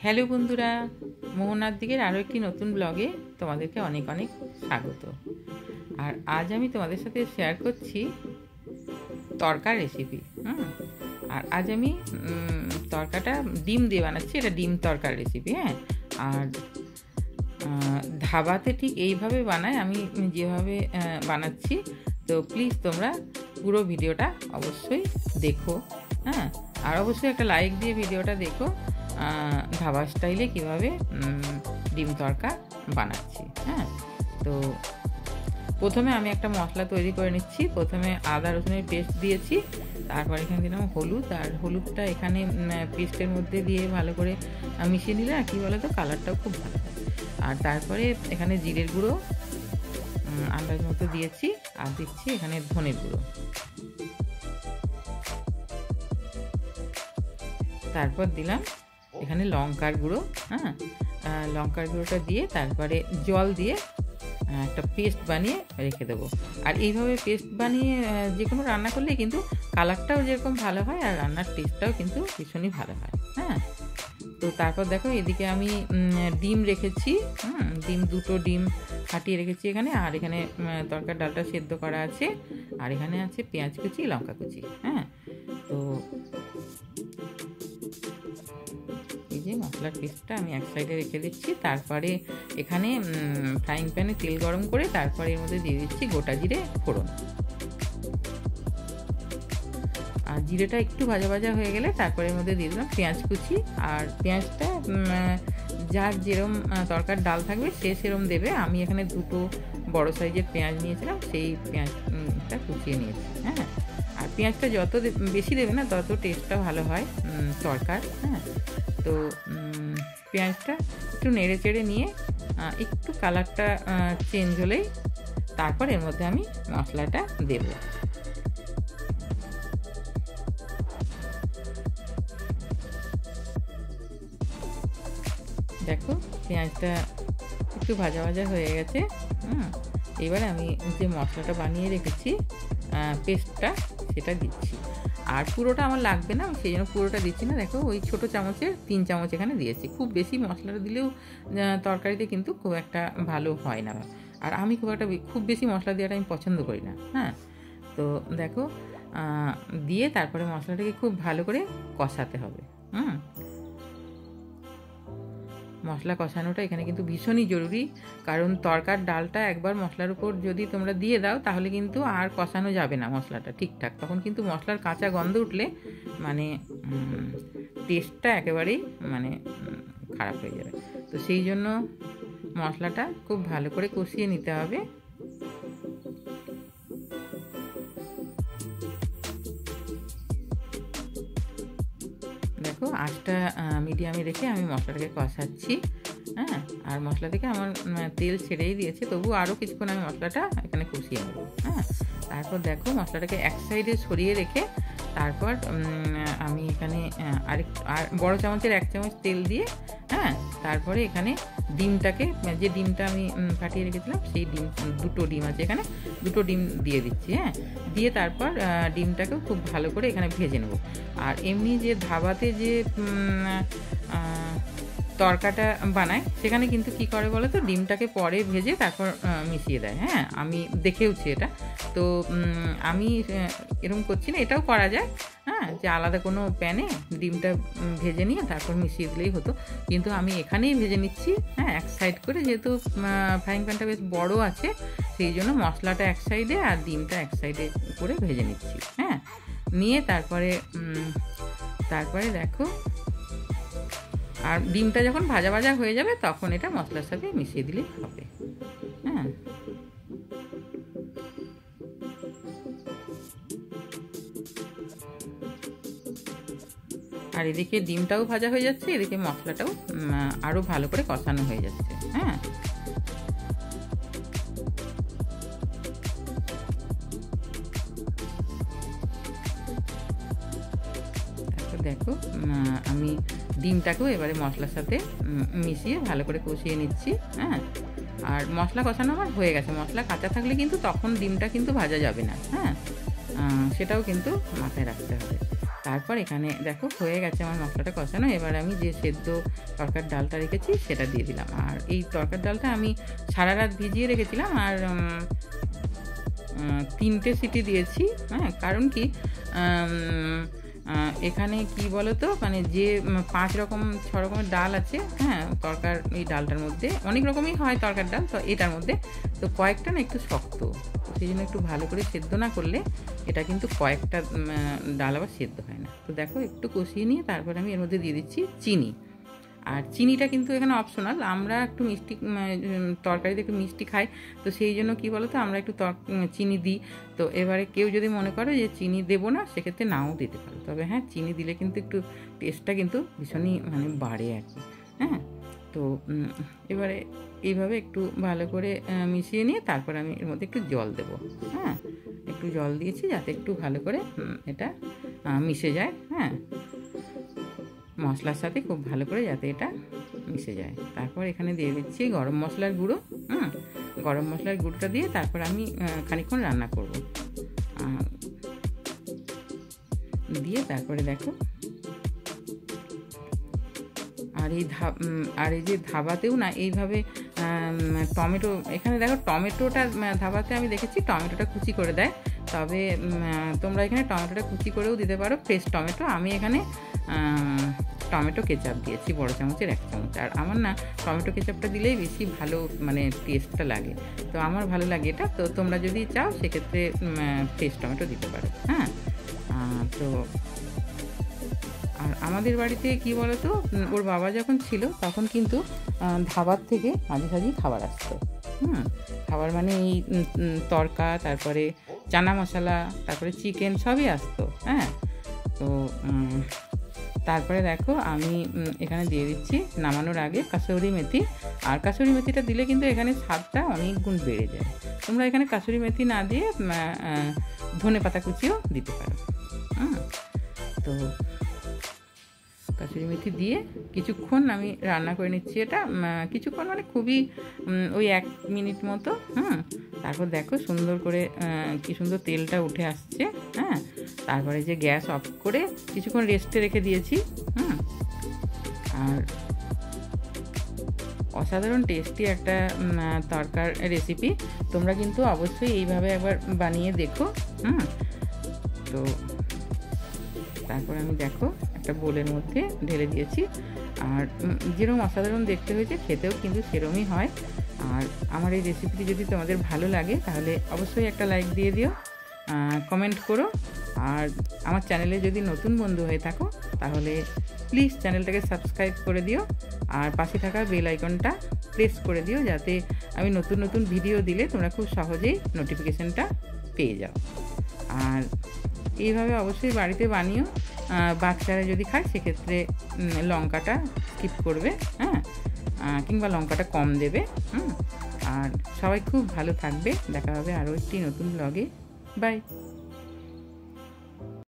Hello বন্ধুরা, মোহনার দিকের আরও একটি নতুন ব্লগে তোমাদেরকে অনেক অনেক স্বাগত। আর আজ আমি তোমাদের সাথে শেয়ার করছি তড়কা রেসিপি। আর আজ আমি তড়কাটা ডিম দিয়ে বানাচ্ছি। এটা ডিম তড়কার রেসিপি। আর ধাবাতে ঠিক এইভাবে বানায়, আমি যেভাবে বানাচ্ছি। তো প্লিজ তোমরা পুরো ভিডিওটা অবশ্যই দেখো। আর অবশ্যই একটা লাইক দিয়ে ভিডিওটা দেখো, ধাবা স্টাইলে কীভাবে ডিম তড়কা বানাচ্ছি। তো প্রথমে আমি একটা মশলা তৈরি করে নিচ্ছি। প্রথমে আদা রসুনের পেস্ট দিয়েছি, তারপর এখানে দিলাম হলুদ। আর হলুদটা এখানে পেস্টের মধ্যে দিয়ে ভালো করে মিশিয়ে নিলে আর কি বলো তো, কালারটাও খুব ভালো হয়। আর তারপরে এখানে জিরের গুঁড়ো আন্দাজ মতো দিয়েছি, আর দিচ্ছি এখানে ধনের গুঁড়ো। তারপর দিলাম এখানে লঙ্কার গুঁড়ো। লঙ্কার গুঁড়োটা দিয়ে তারপরে জল দিয়ে একটা পেস্ট বানিয়ে রেখে দেবো। আর এইভাবে পেস্ট বানিয়ে যে কোনো রান্না করলে কিন্তু কালারটাও যেরকম ভালো হয় আর রান্নার টেস্টটাও কিন্তু ভীষণই ভালো হয়। তো তারপর দেখো, এদিকে আমি ডিম রেখেছি। দুটো ডিম ফাটিয়ে রেখেছি এখানে। আর এখানে তরকার ডালটা সেদ্ধ করা আছে। আর এখানে আছে পেঁয়াজ কুচি, লঙ্কা কুচি। তো এই যে মশলার পেস্টটা আমি এক সাইডে রেখে দিচ্ছি। তারপরে এখানে ফ্রাইং প্যানে তেল গরম করে তারপরে এর মধ্যে দিয়ে দিচ্ছি গোটা জিরে ফোড়ন। আর জিরেটা একটু ভাজা ভাজা হয়ে গেলে তারপরে এর মধ্যে দিয়ে দিলাম পেঁয়াজ কুচি। আর পেঁয়াজটা যার যেরম তরকার ডাল থাকবে সে সেরম দেবে। আমি এখানে দুটো বড় সাইজের পেঁয়াজ নিয়েছিলাম, সেই পেঁয়াজটা কুচিয়ে নিয়েছি। আর পেঁয়াজটা যত বেশি দেবে না তত টেস্টটা ভালো হয় তরকার। তো পেঁয়াজটা একটু নেড়ে চেড়ে নিয়ে একটু কালারটা চেঞ্জ হলেই তারপর এর মধ্যে আমি মশলাটা দেব। দেখো পেঁয়াজটা একটু ভাজা ভাজা হয়ে গেছে। এবারে আমি যে মশলাটা বানিয়ে রেখেছি পেস্টটা, সেটা দিচ্ছি। আর পুরোটা আমার লাগবে না, সেই জন্য পুরোটা দিচ্ছি না। দেখো ওই ছোটো চামচের 3 চামচ এখানে দিয়েছি। খুব বেশি মশলাটা দিলেও তরকারিতে কিন্তু খুব একটা ভালো হয় না। আর আমি খুব বেশি মশলা দেওয়াটা আমি পছন্দ করি না। তো দেখো দিয়ে তারপরে মশলাটাকে খুব ভালো করে কষাতে হবে। মশলা কষানোটা এখানে কিন্তু ভীষণই জরুরি, কারণ তরকার ডালটা একবার মশলার উপর যদি তোমরা দিয়ে দাও তাহলে কিন্তু আর কষানো যাবে না মশলাটা ঠিকঠাক। তখন কিন্তু মশলার কাঁচা গন্ধ উঠলে মানে টেস্টটা একেবারেই খারাপ হয়ে যাবে। তো সেই জন্য মশলাটা খুব ভালো করে কষিয়ে নিতে হবে। দেখো আঁচটা মিডিয়ামে রেখে আমি মশলাটাকে কষাচ্ছি। আর মশলা থেকে আমার তেল ছেড়েই দিয়েছে, তবু আরও কিছুক্ষণ আমি মশলাটা এখানে কষিয়ে নেব। তারপর দেখো মশলাটাকে এক সাইডে সরিয়ে রেখে তারপর আমি এখানে আর বড় চামচের 1 চামচ তেল দিয়ে তারপরে এখানে ডিমটাকে, যে ডিমটা আমি ফাটিয়ে রেখেছিলাম সেই দুটো ডিম আছে এখানে, দুটো ডিম দিয়ে দিচ্ছি। দিয়ে তারপর ডিমটাকেও খুব ভালো করে এখানে ভেজে নেব। আর এমনি যে ধাবাতে যে তরকাটা বানায় সেখানে কিন্তু কি করে বলো তো, ডিমটাকে পরে ভেজে তারপর মিশিয়ে দেয়। আমি দেখেওছি এটা। তো আমি এরকম করছি না, এটাও করা যায়। যে আলাদা কোনো প্যানে ডিমটা ভেজে নিয়ে তারপর মিশিয়ে দিলেই হতো, কিন্তু আমি এখানেই ভেজে নিচ্ছি এক সাইড করে। যেহেতু ফ্রাইং প্যানটা বেশ বড় আছে সেই জন্য মশলাটা এক সাইডে আর ডিমটা এক সাইডে করে ভেজে নিচ্ছি। নিয়ে তারপরে দেখো, আর ডিমটা যখন ভাজা ভাজা হয়ে যাবে তখন এটা মশলার সাথে মিশিয়ে দিলেই হবে। আর এদিকে ডিমটাও ভাজা হয়ে যাচ্ছে, এদিকে মশলাটাও আরও ভালো করে কষানো হয়ে যাচ্ছে। দেখো আমি ডিমটাকেও এবারে মশলার সাথে মিশিয়ে ভালো করে কষিয়ে নিচ্ছি। আর মশলা কষানো আমার হয়ে গেছে। মশলা কাঁচা থাকলে কিন্তু তখন ডিমটা কিন্তু ভাজা যাবে না। সেটাও কিন্তু মাথায় রাখতে হবে। তারপর এখানে দেখো হয়ে গেছে আমার মশলাটা কষানো। এবার আমি যে সেদ্ধ তরকার ডালটা রেখেছি সেটা দিয়ে দিলাম। আর এই তরকার ডালটা আমি সারা রাত ভিজিয়ে রেখেছিলাম, আর 3টে সিটি দিয়েছি। হ্যাঁ, কারণ কি এখানে কি বলো তো, মানে যে 5 রকম 6 রকমের ডাল আছে, হ্যাঁ তরকার এই ডালটার মধ্যে অনেক রকমই হয় তরকার ডাল, তো এটার মধ্যে তো কয়েকটা না একটু শক্ত, সেই জন্য একটু ভালো করে সেদ্ধ না করলে এটা কিন্তু কয়েকটা ডাল আবার সেদ্ধ হয় না। তো দেখো একটু কষিয়ে নিয়ে তারপর আমি এর মধ্যে দিয়ে দিচ্ছি চিনি। আর চিনিটা কিন্তু এখানে অপশনাল, আমরা একটু মিষ্টি তরকারিতে একটু মিষ্টি খাই, তো সেই জন্য কী বলো তো আমরা একটু চিনি দিই। তো এবারে কেউ যদি মনে করে যে চিনি দেবো না, সেক্ষেত্রে নাও দিতে পারো, তবে হ্যাঁ চিনি দিলে কিন্তু একটু টেস্টটা কিন্তু ভীষণই মানে বাড়ে আর কি। হ্যাঁ, তো এবারে এইভাবে একটু ভালো করে মিশিয়ে নিয়ে তারপর আমি এর মধ্যে একটু জল দেবো। হ্যাঁ, একটু জল দিয়েছি যাতে একটু ভালো করে এটা মিশে যায়। হ্যাঁ, মশলার সাথে খুব ভালো করে যাতে এটা মিশে যায়। তারপর এখানে দিয়ে দিচ্ছি গরম মশলার গুঁড়ো। গরম মশলার গুঁড়োটা দিয়ে তারপর আমি খানিকক্ষণ রান্না করব। দিয়ে তারপরে দেখো আর এই যে ধাবাতেও না এইভাবে টমেটো, এখানে দেখো টমেটোটা ধাবাতে আমি দেখেছি টমেটোটা কুচি করে দেয়, তবে তোমরা এখানে টমেটোটা কুচি করেও দিতে পারো, ফ্রেশ টমেটো। আমি এখানে টমেটো কেচাপ দিয়েছি বড় চামচের 1 চামচ। আর আমার না টমেটো কেচাপটা দিলেই বেশি ভালো মানে টেস্টটা লাগে, তো আমার ভালো লাগে এটা। তো তোমরা যদি চাও সেক্ষেত্রে ফ্রেশ টমেটো দিতে পারো। হ্যাঁ, তো আর আমাদের বাড়িতে কি বলো তো, ওর বাবা যখন ছিল তখন কিন্তু ধাবার থেকে মাঝে সাঝেই খাবার আসতো। খাবার মানে এই তরকা, তারপরে চানা মশলা, তারপরে চিকেন সবই আসতো। হ্যাঁ, তো তারপরে দেখো আমি এখানে দিয়ে দিচ্ছি নামানোর আগে কাসুরি মেথি। আর কাসুরি মেথিটা দিলে কিন্তু এখানে স্বাদটা অনেক গুণ বেড়ে যায়। তোমরা এখানে কাসুরি মেথি না দিয়ে ধনে পাতা কুচিও দিতে পারো। তো কাসুরি মেথি দিয়ে কিছুক্ষণ আমি রান্না করে নিচ্ছি। এটা কিছুক্ষণ মানে খুবই ওই 1 মিনিট মতো। তারপর দেখো সুন্দর করে কি সুন্দর তেলটা উঠে আসছে। হ্যাঁ, তারপরে যে গ্যাস অফ করে কিছুক্ষণ রেস্টে রেখে দিয়েছি। আর অসাধারণ টেস্টি একটা তরকার রেসিপি, তোমরা কিন্তু অবশ্যই এইভাবে একবার বানিয়ে দেখো। তো তারপর আমি দেখো একটা বোলের মধ্যে ঢেলে দিয়েছি। আর যেরকম অসাধারণ দেখতে হয়েছে খেতেও কিন্তু সেরকমই হয়। আর আমার এই রেসিপিটি যদি তোমাদের ভালো লাগে তাহলে অবশ্যই একটা লাইক দিয়ে দিও, কমেন্ট করো। আর আমার চ্যানেলে যদি নতুন বন্ধু হয়ে থাকো তাহলে প্লিজ চ্যানেলটাকে সাবস্ক্রাইব করে দিও, আর পাশে থাকা বেল আইকনটা প্রেস করে দিও, যাতে আমি নতুন নতুন ভিডিও দিলে তোমরা খুব সহজেই নোটিফিকেশানটা পেয়ে যাও। আর এইভাবে অবশ্যই বাড়িতে বানিও। বাচ্চারা যদি খায় সেক্ষেত্রে লঙ্কাটা স্কিপ করবে, হ্যাঁ, কিংবা লঙ্কাটা কম দেবে। আর সবাই খুব ভালো থাকবে। দেখা হবে আরও একটি নতুন ব্লগে। বাই।